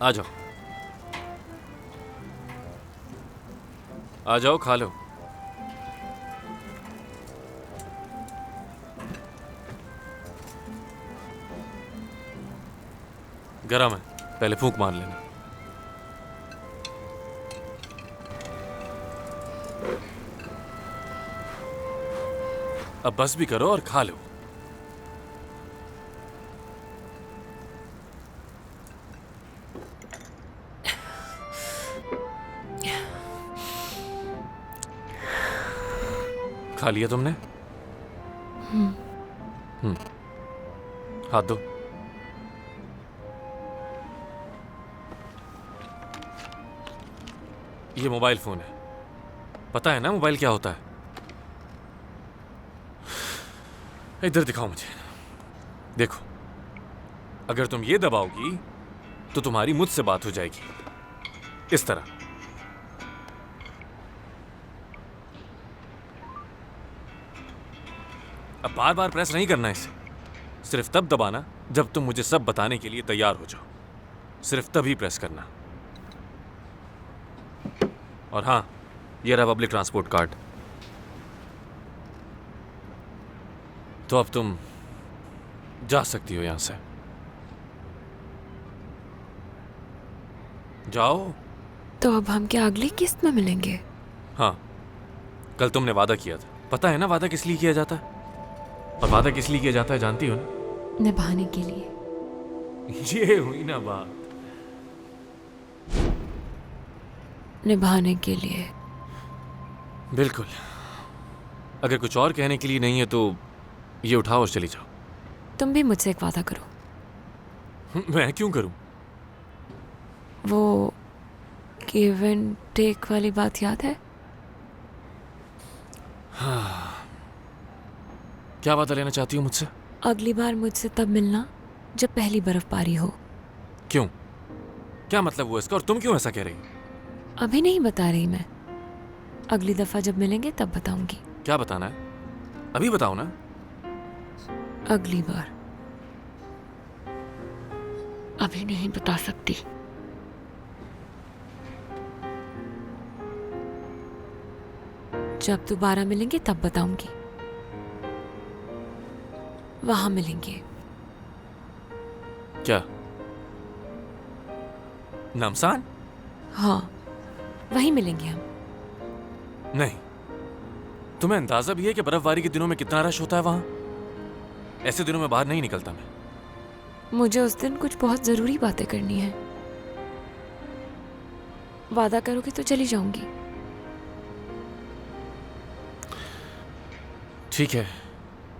आ जाओ, आ जाओ, खा लो। गरम है, पहले फूंक मार लेना। अब बस भी करो और खा लो। खा लिया तुमने? हाथ दो। ये मोबाइल फोन है, पता है ना मोबाइल क्या होता है? इधर दिखाओ मुझे। देखो, अगर तुम ये दबाओगी तो तुम्हारी मुझसे बात हो जाएगी, इस तरह। अब बार बार प्रेस नहीं करना इसे, सिर्फ तब दबाना जब तुम मुझे सब बताने के लिए तैयार हो जाओ। सिर्फ तभी प्रेस करना। और हाँ, ये रहा पब्लिक ट्रांसपोर्ट कार्ड। तो अब तुम जा सकती हो यहां से। जाओ। तो अब हम क्या अगली किस्त में मिलेंगे? हाँ, कल तुमने वादा किया था, पता है ना वादा किस लिए किया जाता है? और वादा किस लिए किया जाता है जानती हो ना? निभाने के लिए। ये हुई ना बात। निभाने के लिए। बिल्कुल। अगर कुछ और कहने के लिए नहीं है तो ये उठाओ और चली जाओ। तुम भी मुझसे एक वादा करो। मैं क्यों करूं? वो गिव एंड टेक वाली बात याद है? क्या वादा लेना चाहती हो मुझसे? अगली बार मुझसे तब मिलना जब पहली बर्फबारी हो। क्यों? क्या मतलब हुआ इसका? और तुम क्यों ऐसा कह रही हो? अभी नहीं बता रही मैं, अगली दफा जब मिलेंगे तब बताऊंगी। क्या बताना है? अभी बताओ ना। अगली बार। अभी नहीं बता सकती। जब दोबारा मिलेंगे तब बताऊंगी। वहां मिलेंगे। क्या? नमसान? हाँ, वहीं मिलेंगे हम। नहीं। तुम्हें अंदाजा भी है कि बर्फबारी के दिनों में कितना रश होता है वहां? ऐसे दिनों में बाहर नहीं निकलता मैं। मुझे उस दिन कुछ बहुत जरूरी बातें करनी है। वादा करोगे तो चली जाऊंगी। ठीक है,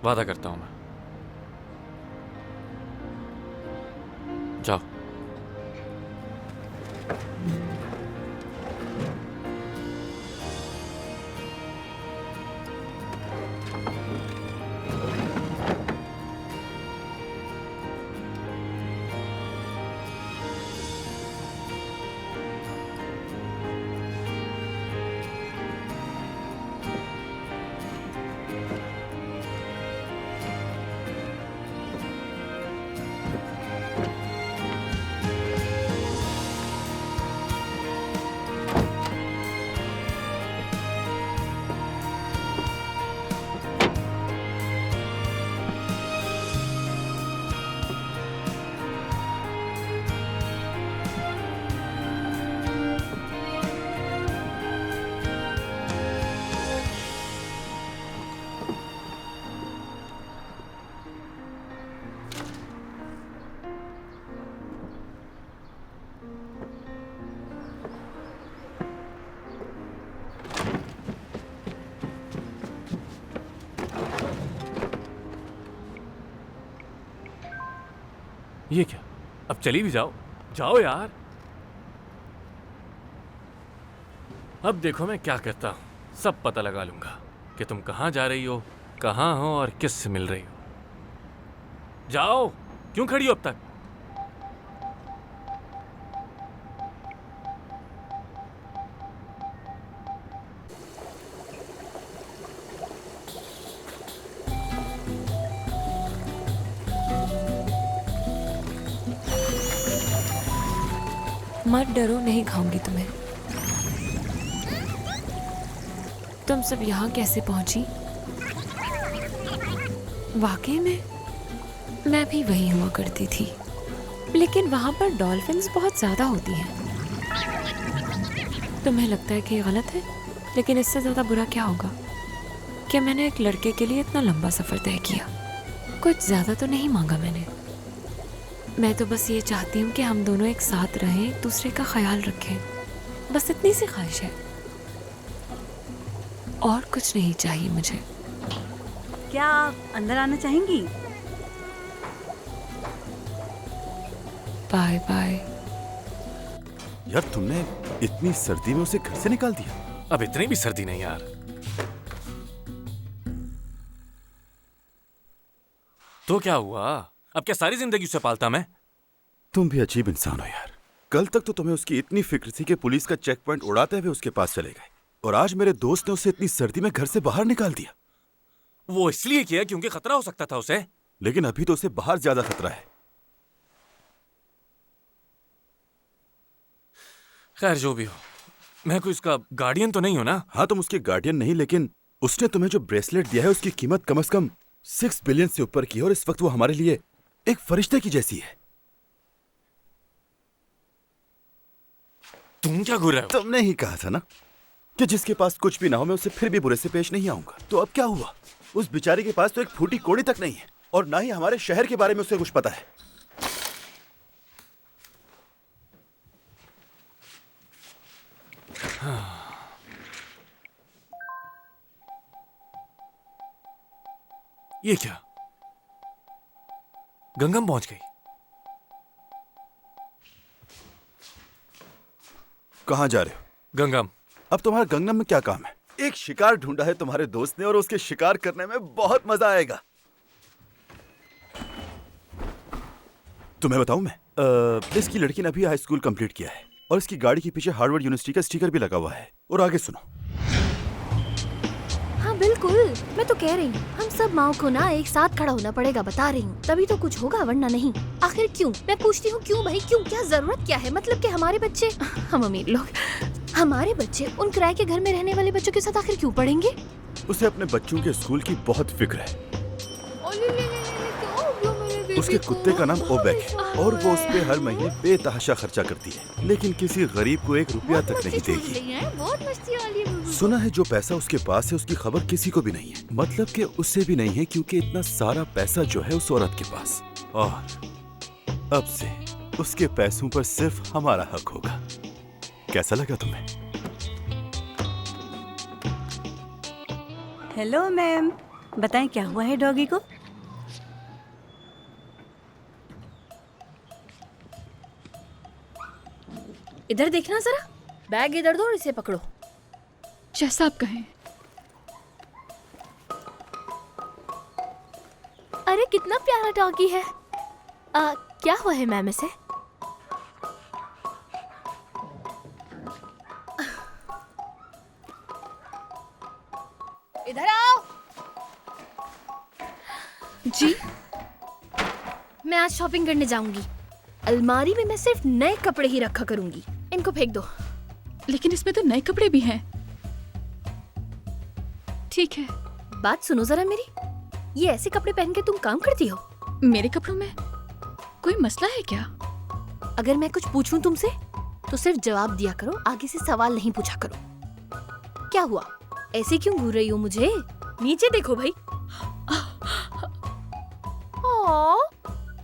वादा करता हूं मैं। जाओ। ये क्या? अब चली भी जाओ। जाओ यार। अब देखो मैं क्या करता हूं। सब पता लगा लूंगा कि तुम कहां जा रही हो, कहां हो और किससे मिल रही हो। जाओ। क्यों खड़ी हो अब तक? मत डरो, नहीं खाऊंगी तुम्हें। तुम सब यहाँ कैसे पहुंची? वाकई में मैं भी वही हुआ करती थी, लेकिन वहां पर डॉल्फिन्स बहुत ज्यादा होती हैं। तुम्हें लगता है कि ये गलत है, लेकिन इससे ज्यादा बुरा क्या होगा कि मैंने एक लड़के के लिए इतना लंबा सफर तय किया। कुछ ज्यादा तो नहीं मांगा मैंने। मैं तो बस ये चाहती हूँ कि हम दोनों एक साथ रहें, एक दूसरे का ख्याल रखें। बस इतनी सी ख्वाहिश है, और कुछ नहीं चाहिए मुझे। क्या आप अंदर आना चाहेंगी? Bye bye. यार तुमने इतनी सर्दी में उसे घर से निकाल दिया? अब इतनी भी सर्दी नहीं यार। तो क्या हुआ? अब क्या सारी जिंदगी उसे पालता मैं? तुम भी अजीब इंसान हो यार। कल तक तो तुम्हें उसकी इतनी फिक्र थी कि पुलिस का चेक पॉइंट उड़ाते हुए उसके पास चले गए, और आज मेरे दोस्त ने उसे इतनी सर्दी में घर से बाहर निकाल दिया। वो इसलिए किया क्योंकि खतरा हो सकता था उसे। लेकिन अभी तो उसे बाहर ज्यादा खतरा है। खैर जो भी हो, मैं कोई उसका गार्डियन तो नहीं हूं ना? हाँ, तुम उसके गार्डियन नहीं, लेकिन उसने तुम्हें जो ब्रेसलेट दिया है उसकी कीमत कम से कम 6 बिलियन से ऊपर की है, और इस वक्त वो हमारे लिए एक फरिश्ते की जैसी है। तुम क्या घूर रहे हो? तुमने ही कहा था ना कि जिसके पास कुछ भी ना हो मैं उसे फिर भी बुरे से पेश नहीं आऊंगा। तो अब क्या हुआ? उस बेचारी के पास तो एक फूटी कोड़ी तक नहीं है, और ना ही हमारे शहर के बारे में उसे कुछ पता है। ये क्या? गंगम पहुंच गई। कहाँ जा रहे हो? गंगम। अब तुम्हारा गंगनम में क्या काम है? एक शिकार ढूंढा है तुम्हारे दोस्त ने, और उसके शिकार करने में बहुत मजा आएगा। तुम्हें बताऊं मैं, इसकी लड़की ने अभी हाई स्कूल कंप्लीट किया है, और इसकी गाड़ी के पीछे हार्वर्ड यूनिवर्सिटी का स्टिकर भी लगा हुआ है। और आगे सुनो। हाँ बिल्कुल, मैं तो कह रही हूँ हम सब माओ को ना एक साथ खड़ा होना पड़ेगा, बता रही हूँ। तभी तो कुछ होगा, वरना नहीं। आखिर क्यों? मैं पूछती हूँ क्यों भाई, क्यों? क्या जरूरत क्या है? मतलब कि हमारे बच्चे, हम अमीर लोग, हमारे बच्चे उन किराए के घर में रहने वाले बच्चों के साथ आखिर क्यों पढ़ेंगे? उसे अपने बच्चों के स्कूल की बहुत फिक्र है। उसके कुत्ते का नाम ओबेक है, और वो उस पे हर महीने बेतहाशा खर्चा करती है, लेकिन किसी गरीब को 1 रुपया तक नहीं देगी। सुना है जो पैसा उसके पास है उसकी खबर किसी को भी नहीं है, मतलब कि उससे भी नहीं है, क्योंकि इतना सारा पैसा जो है उस औरत के पास। और अब से उसके पैसों पर सिर्फ हमारा हक होगा। कैसा लगा तुम्हें? हेलो मैम, बताएं क्या हुआ है डॉगी को? इधर देखना जरा, बैग इधर दो और इसे पकड़ो। जैसा आप कहें। अरे कितना प्यारा डॉगी है। क्या हुआ है मैम इसे? इधर आओ। जी? मैं आज शॉपिंग करने जाऊंगी। अलमारी में मैं सिर्फ नए कपड़े ही रखा करूंगी। इनको फेंक दो। लेकिन इसमें तो नए कपड़े भी हैं। ठीक है। बात सुनो जरा मेरी, ये ऐसे कपड़े पहन के तुम काम करती हो? मेरे कपड़ों में कोई मसला है क्या? अगर मैं कुछ पूछूं तुमसे तो सिर्फ जवाब दिया करो, आगे से सवाल नहीं पूछा करो। क्या हुआ? ऐसे क्यों घूर रही हो मुझे? नीचे देखो भाई।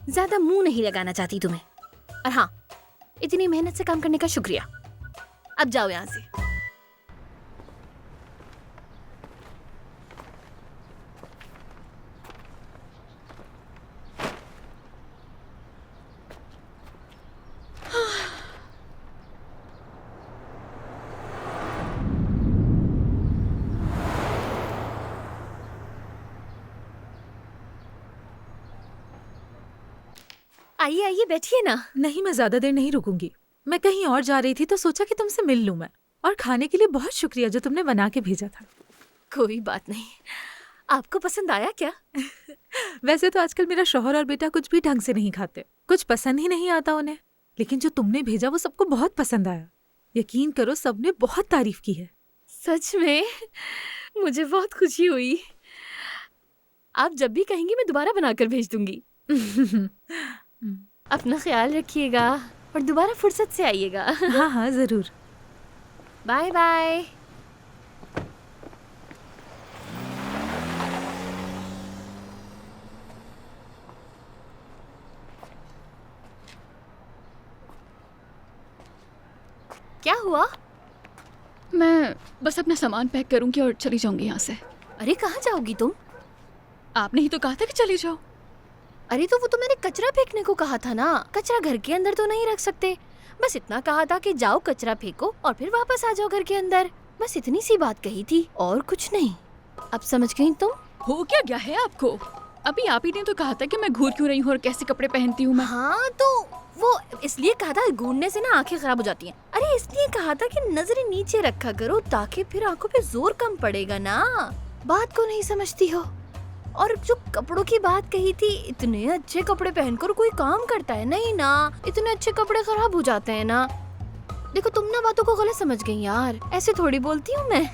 ज्यादा मुंह नहीं लगाना चाहती तुम्हें। और हाँ, इतनी मेहनत से काम करने का शुक्रिया। अब जाओ यहाँ से। आइए आइए बैठिए ना। नहीं, मैं ज्यादा देर नहीं रुकूंगी। मैं कहीं और जा रही थी तो सोचा कि तुमसे मिल लूं मैं। और खाने के लिए बहुत शुक्रिया जो तुमने बना के भेजा था। कोई बात नहीं। आपको पसंद आया क्या? वैसे तो आजकल मेरा शौहर और बेटा कुछ भी ढंग से नहीं खाते, कुछ पसंद ही नहीं आता उन्हें। लेकिन जो तुमने भेजा वो सबको बहुत पसंद आया। यकीन करो सबने बहुत तारीफ की है। सच में मुझे बहुत खुशी हुई। आप जब भी कहेंगी मैं दोबारा बनाकर भेज दूंगी। अपना ख्याल रखिएगा और दोबारा फुर्सत से आइएगा। हाँ हाँ जरूर। Bye bye. क्या हुआ? मैं बस अपना सामान पैक करूंगी और चली जाऊंगी यहाँ से। अरे कहाँ जाओगी तुम? आपने ही तो कहा था कि चली जाओ। अरे तो वो तो मैंने कचरा फेंकने को कहा था ना। कचरा घर के अंदर तो नहीं रख सकते। बस इतना कहा था कि जाओ कचरा फेंको और फिर वापस आ जाओ घर के अंदर। बस इतनी सी बात कही थी और कुछ नहीं। अब समझ गई तुम? हो क्या गया है आपको? अभी आप ही ने तो कहा था कि मैं घूर क्यों रही हूँ और कैसे कपड़े पहनती हूँ मैं। हाँ तो वो इसलिए कहा था घूरने से ना आंखें खराब हो जाती हैं। अरे इसलिए कहा था कि नजरें नीचे रखा करो ताकि फिर आंखों पे जोर कम पड़ेगा ना। बात को नहीं समझती हो। और जो कपड़ों की बात कही थी, इतने अच्छे कपड़े पहनकर कोई काम करता है? नहीं ना, इतने अच्छे कपड़े खराब हो जाते हैं ना। देखो तुम ना बातों को गलत समझ गई यार, ऐसे थोड़ी बोलती हूँ मैं।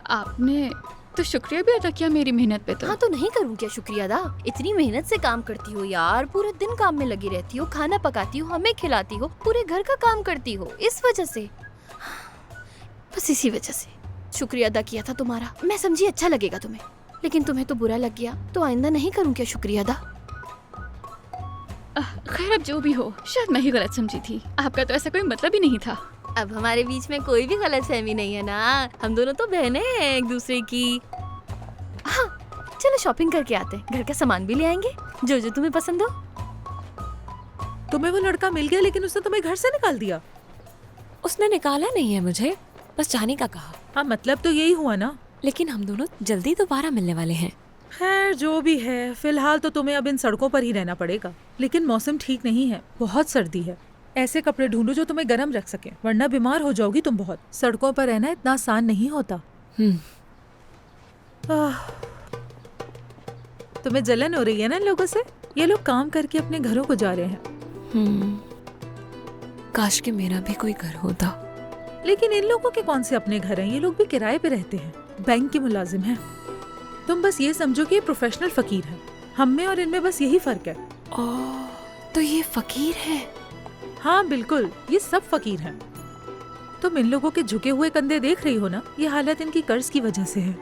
आपने तो शुक्रिया भी अदा किया मेरी मेहनत पे। तो हाँ तो नहीं करूँ क्या शुक्रिया अदा? इतनी मेहनत से काम करती हो यार, पूरे दिन काम में लगी रहती हो, खाना पकाती हो, हमें खिलाती हो, पूरे घर का काम करती हो। इस वजह से, बस इसी वजह से शुक्रिया अदा किया था तुम्हारा। मैं समझी अच्छा लगेगा तुम्हें, लेकिन तुम्हें तो बुरा लग गया। तो आइंदा नहीं करूँ क्या शुक्रिया अदा? खैर अब जो भी हो, शायद मैं ही गलत समझी थी। आपका तो ऐसा कोई मतलब ही नहीं था। अब हमारे बीच में कोई भी गलतफहमी नहीं है ना। हम दोनों तो बहनें हैं एक दूसरे की। हाँ चलो शॉपिंग करके आते हैं, घर का सामान भी ले आएंगे जो जो तुम्हें पसंद हो। तुम्हें वो लड़का मिल गया लेकिन उसने तुम्हें घर से निकाल दिया। उसने निकाला नहीं है मुझे, बस जाने का कहा। हाँ मतलब तो यही हुआ ना। लेकिन हम दोनों जल्दी दोबारा मिलने वाले हैं। खैर जो भी है, फिलहाल तो तुम्हें अब इन सड़कों पर ही रहना पड़ेगा। लेकिन मौसम ठीक नहीं है, बहुत सर्दी है। ऐसे कपड़े ढूंढो जो तुम्हें गर्म रख सके, वरना बीमार हो जाओगी तुम बहुत। सड़कों पर रहना इतना आसान नहीं होता। तुम्हें जलन हो रही है ना इन लोगों से? ये लोग काम करके अपने घरों को जा रहे हैं। काश कि मेरा भी कोई घर होता। लेकिन इन लोगों के कौन से अपने घर हैं? ये लोग भी किराए पे रहते हैं, बैंक के मुलाजिम हैं। तुम बस ये समझो कि ये प्रोफेशनल फकीर है। हम में और इनमें बस यही फर्क है। तो ये फकीर है? हाँ बिल्कुल, ये सब फकीर हैं। तुम इन लोगों के झुके हुए कंधे देख रही हो ना? ये हालत इनकी कर्ज की वजह से है।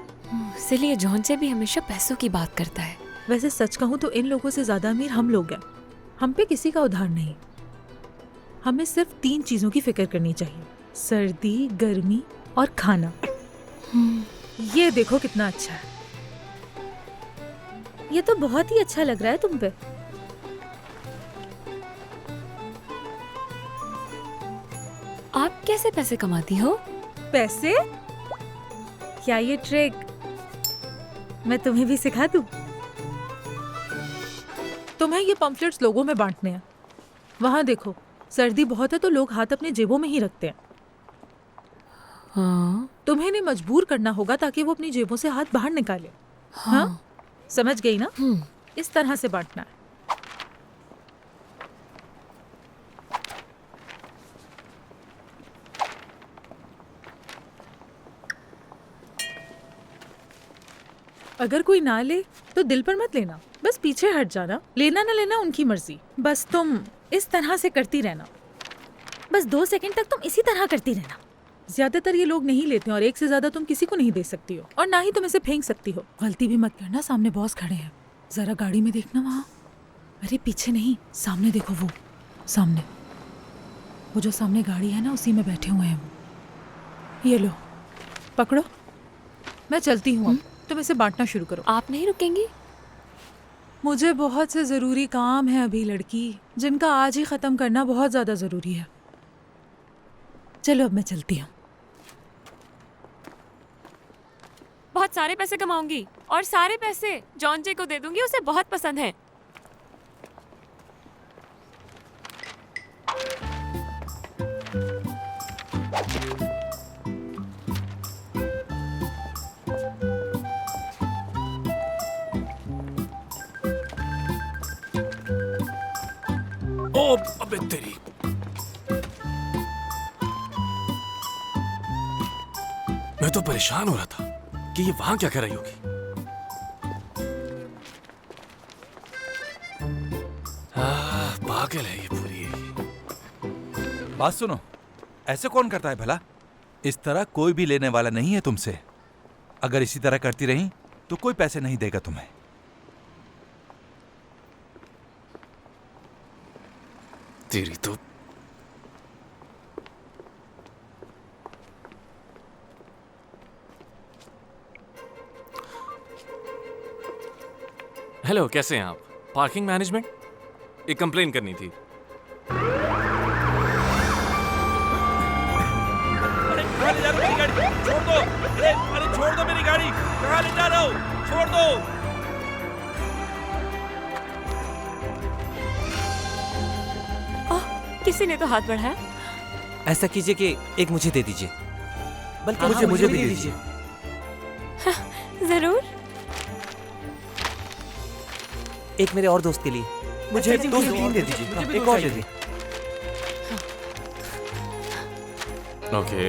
इसीलिए जॉन्चे भी हमेशा पैसों की बात करता है। वैसे सच कहूँ तो इन लोगों से ज्यादा अमीर हम लोग हैं। हम पे किसी का उधार नहीं। हमें सिर्फ 3 चीजों की फिक्र करनी चाहिए: सर्दी, गर्मी और खाना। ये देखो कितना अच्छा है। ये तो बहुत ही अच्छा लग रहा है तुम पे। आप कैसे पैसे कमाती हो? पैसे? क्या ये ट्रिक मैं तुम्हें भी सिखा दूं? तुम्हें ये पम्फलेट्स लोगों में बांटने हैं। वहाँ देखो, सर्दी बहुत है तो लोग हाथ अपने जेबों में ही रखते हैं। हाँ। तुम्हें इन्हें मजबूर करना होगा ताकि वो अपनी जेबों से हाथ बाहर निकाले। हाँ? समझ गई ना? इस तरह से बांटना है। अगर कोई ना ले तो दिल पर मत लेना, बस पीछे हट जाना। लेना ना लेना उनकी मर्जी, बस तुम इस तरह से करती रहना। बस 2 सेकंड तक तुम इसी तरह करती रहना। ज्यादातर ये लोग नहीं लेते और एक से ज्यादा तुम किसी को नहीं दे सकती हो, और ना ही तुम इसे फेंक सकती हो। गलती भी मत करना, सामने बॉस खड़े हैं। जरा गाड़ी में देखना वहाँ। अरे पीछे नहीं, सामने देखो, वो सामने, वो जो सामने गाड़ी है ना, उसी में बैठे हुए हैं वो। ये लो, पकड़ो। मैं चलती हूँ, तुम इसे बांटना शुरू करो। आप नहीं रुकेंगी? मुझे बहुत से जरूरी काम है अभी लड़की, जिनका आज ही खत्म करना बहुत ज्यादा जरूरी है। चलो अब मैं चलती हूँ। बहुत सारे पैसे कमाऊंगी और सारे पैसे जॉन्चे को दे दूंगी, उसे बहुत पसंद है। ओ अबे तेरी। मैं तो परेशान हो रहा था कि ये वहां क्या कर रही होगी। पागल है ये पूरी। बात सुनो, ऐसे कौन करता है भला? इस तरह कोई भी लेने वाला नहीं है तुमसे। अगर इसी तरह करती रही तो कोई पैसे नहीं देगा तुम्हें। तेरी तो। हेलो, कैसे हैं आप? पार्किंग मैनेजमेंट, एक कंप्लेन करनी थी। अरे कहाँ ले जा रहे हो मेरी गाड़ी? छोड़ दो। अरे छोड़ दो मेरी गाड़ी। कहाँ ले जा रहे हो? छोड़ दो। किसी ने तो हाथ बढ़ाया। ऐसा कीजिए कि एक मुझे दे दीजिए, बल्कि मुझे भी दे दीजिए। जरूर। एक मेरे और दोस्त के लिए। मुझे दो से तीन दे दीजिए। एक और दे दीजिए। ओके,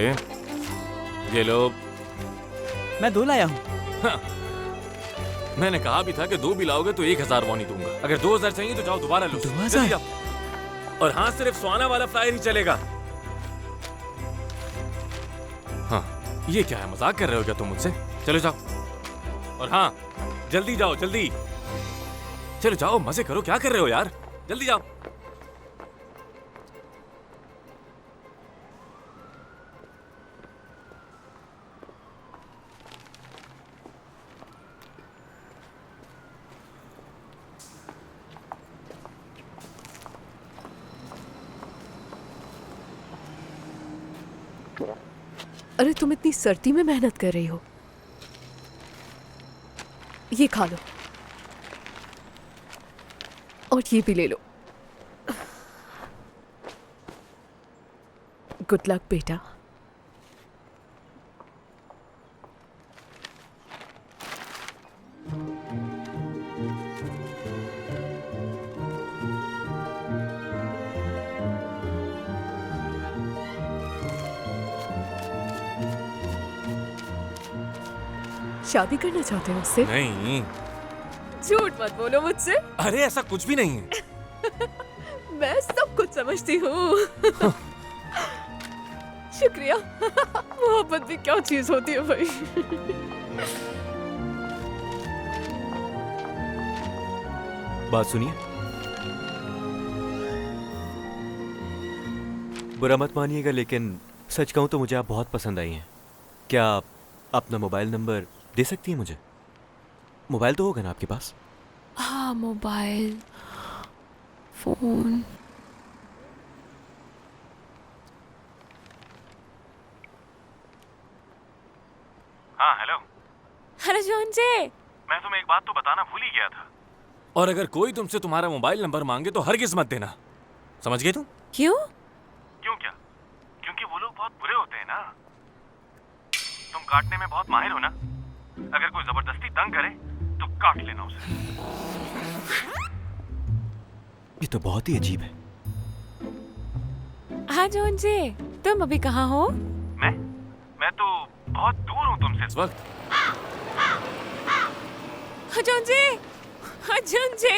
ये लो। मैं 2 लाया हूँ। मैंने कहा भी था कि 2 भी लाओगे तो 1000 वॉनी दूंगा। अगर 2000 चाहिए तो जाओ दोबारा लो। 2000? जल्दी जाओ। और हाँ, सिर्फ स्वाना वाला फ्लायर ही चलेगा। हाँ, ये क्या है, मजाक कर रहे हो क्या तुम मुझसे? चलो जाओ। और हाँ, जल्दी जाओ, जल्दी। चलो जाओ, मजे करो। क्या कर रहे हो यार? जल्दी जाओ। अरे तुम इतनी सर्दी में मेहनत कर रही हो, ये खा लो और ये भी ले लो। गुड लक बेटा। शादी करना चाहते हो उससे? नहीं। झूठ मत बोलो मुझसे। अरे ऐसा कुछ भी नहीं है। मैं सब कुछ समझती हूँ। शुक्रिया। मोहब्बत भी क्या चीज होती है भाई। बात सुनिए, बुरा मत मानिएगा, लेकिन सच कहूँ तो मुझे आप बहुत पसंद आई हैं। क्या आप अपना मोबाइल नंबर दे सकती हैं मुझे? मोबाइल तो होगा ना आपके पास? हाँ, मोबाइल फोन। हाँ, हेलो। हेलो जोंजे। मैं तुम्हें एक बात तो बताना भूल ही गया था। और अगर कोई तुमसे तुम्हारा मोबाइल नंबर मांगे तो हरगिज़ मत देना। समझ गए तुम? क्यों? क्यों क्या? क्योंकि वो लोग बहुत बुरे होते हैं ना। तुम काटने में बहुत माहिर हो ना। अगर कोई जबरदस्ती तंग करे तो काट लेना उसे। ये तो बहुत ही अजीब है। हाँ जोंजे, तुम अभी कहाँ हो? मैं तो बहुत दूर हूँ तुमसे इस वक्त। हाँ जोंजे, हाँ जोंजे,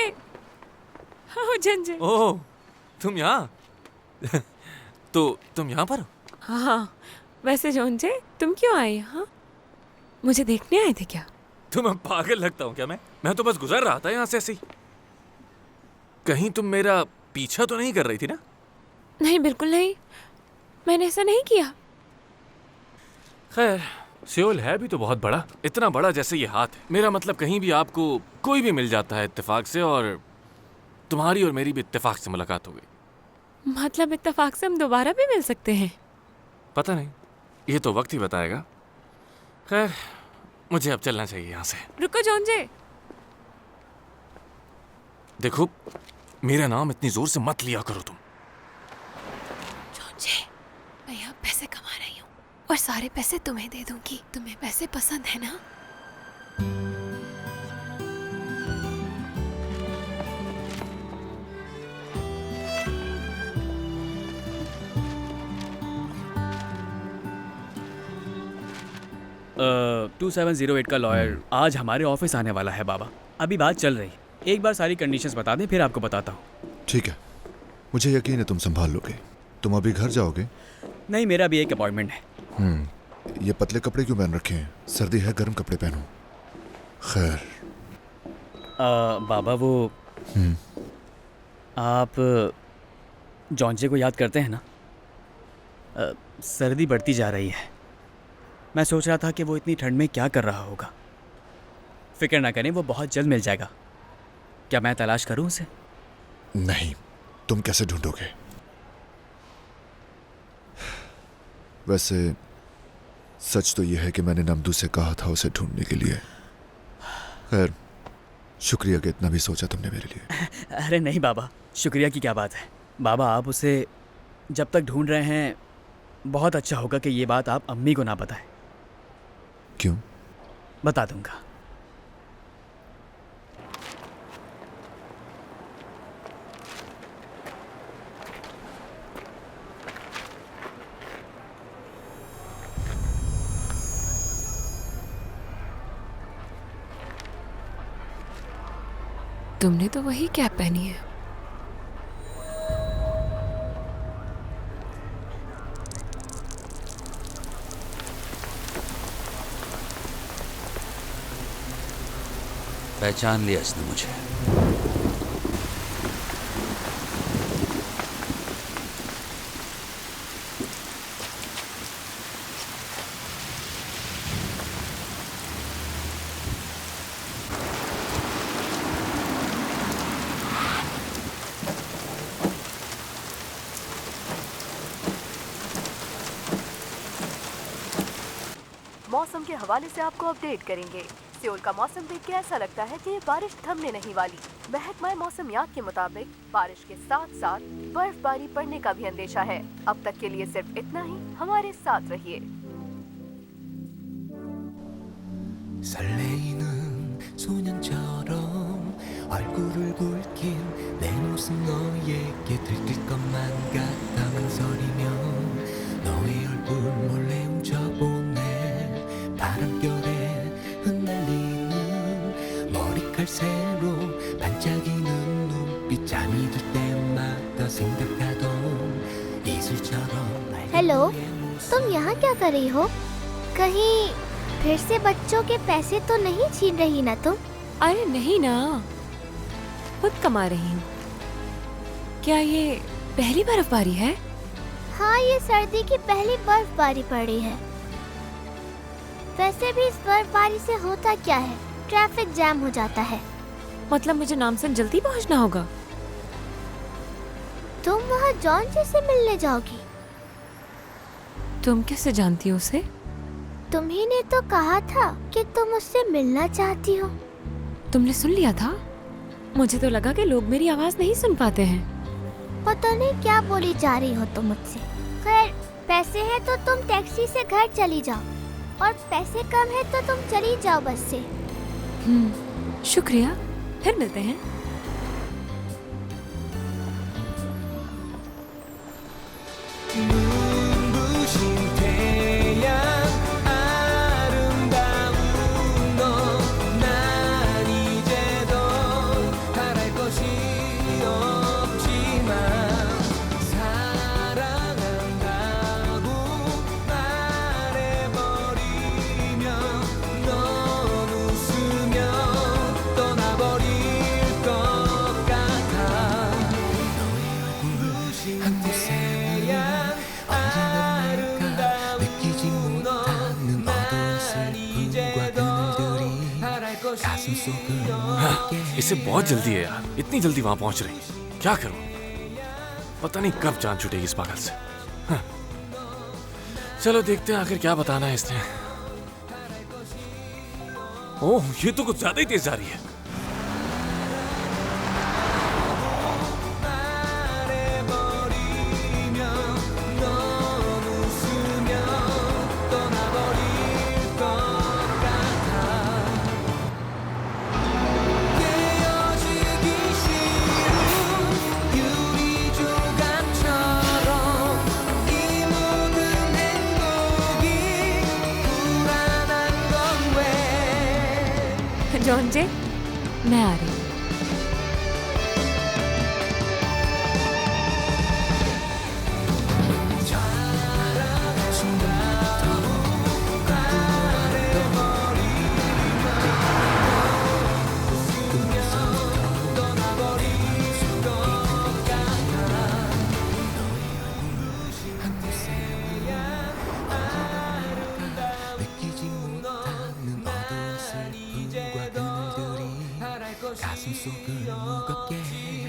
हाँ जोंजे। ओह, तुम यहाँ? तो तुम यहाँ पर हो? हाँ, वैसे जोंजे तुम क्यों आए यहाँ? मुझे देखने आए थे क्या? तुम्हें पागल लगता हूँ क्या मैं तो बस गुजर रहा था यहाँ से ऐसे ही। कहीं तुम मेरा पीछा तो नहीं कर रही थी ना? नहीं, बिल्कुल नहीं, मैंने ऐसा नहीं किया। खैर, सियोल है भी तो बहुत बड़ा, इतना बड़ा जैसे ये हाथ है। मेरा मतलब कहीं भी आपको कोई भी मिल जाता है इत्तेफाक से, और तुम्हारी और मेरी भी इत्तेफाक से मुलाकात हो गई। मतलब इत्तेफाक से हम दोबारा भी मिल सकते हैं? पता नहीं, ये तो वक्त ही बताएगा। खैर, मुझे अब चलना चाहिए यहाँ से। रुको जोंजे। देखो, मेरा नाम इतनी जोर से मत लिया करो तुम। जोंजे, मैं यहाँ पैसे कमा रही हूँ और सारे पैसे तुम्हें दे दूंगी। तुम्हें पैसे पसंद है ना? 2708 का लॉयर आज हमारे ऑफिस आने वाला है बाबा। अभी बात चल रही है, एक बार सारी कंडीशंस बता दें फिर आपको बताता हूँ। ठीक है, मुझे यकीन है तुम संभाल लोगे। तुम अभी घर जाओगे? नहीं, मेरा भी एक अपॉइंटमेंट है। ये पतले कपड़े क्यों पहन रखे हैं? सर्दी है, गर्म कपड़े पहनो। खैर बाबा वो आप जॉन्चे को याद करते हैं ना? सर्दी बढ़ती जा रही है। मैं सोच रहा था कि वो इतनी ठंड में क्या कर रहा होगा। फिक्र ना करें, वो बहुत जल्द मिल जाएगा। क्या मैं तलाश करूं उसे? नहीं, तुम कैसे ढूंढोगे? वैसे सच तो यह है कि मैंने नमदू से कहा था उसे ढूंढने के लिए। खैर, शुक्रिया कि इतना भी सोचा तुमने मेरे लिए। अरे नहीं बाबा, शुक्रिया की क्या बात है। बाबा आप उसे जब तक ढूंढ रहे हैं, बहुत अच्छा होगा कि ये बात आप अम्मी को ना बताएं। क्यों? बता दूंगा। तुमने तो वही कैप पहनी है। पहचान लिया इसने मुझे। मौसम के हवाले से आपको अपडेट करेंगे। सियोल का मौसम देख के ऐसा लगता है कि ये बारिश थमने नहीं वाली। महकमा मौसमियात के मुताबिक बारिश के साथ साथ बर्फबारी पड़ने का भी अंदेशा है। अब तक के लिए सिर्फ इतना ही। हमारे साथ रहिए। 설레이는 소년처럼 얼굴을 붉힌 내 모습 너에게 들킬 것만 같아 망설이며 너의 얼굴 몰래 훔쳐보네. 바람결에 흩날리는 머리칼새로 반짝이는 눈빛 잠이 들 때마다 생각하던 이슬처럼 हेलो, तुम यहाँ क्या कर रही हो? कहीं फिर से बच्चों के पैसे तो नहीं छीन रही ना तुम? अरे नहीं ना, खुद कमा रही हूँ। क्या ये पहली बर्फबारी है? हाँ, ये सर्दी की पहली बर्फबारी पड़ी है। वैसे भी इस बर्फबारी से होता क्या है, ट्रैफिक जैम हो जाता है। मतलब मुझे नामसन जल्दी पहुँचना होगा। तुम वहाँ जॉन जी से मिलने जाओगी? तुम कैसे जानती हो उसे? तुम्ही ने तो कहा था कि तुम उससे मिलना चाहती हो। तुमने सुन लिया था? मुझे तो लगा कि लोग मेरी आवाज नहीं सुन पाते हैं। पता नहीं क्या बोली जा रही हो तुम मुझसे। खैर, पैसे हैं तो तुम टैक्सी से घर चली जाओ, और पैसे कम है तो तुम चली जाओ बस से। शुक्रिया, फिर मिलते हैं। इसे बहुत जल्दी है यार, इतनी जल्दी वहां पहुंच रही। क्या करूं? पता नहीं कब जान छूटेगी इस पागल से। हाँ। चलो देखते हैं आखिर क्या बताना है इसने। ओह, ये तो कुछ ज्यादा ही तेज जा रही है। जॉन जे, मैं आ रही हूँ। 느끼지 못하는 어두운 슬픔과 그늘들이 가슴속을 무겁게 해.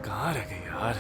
कहाँ रह गई यार?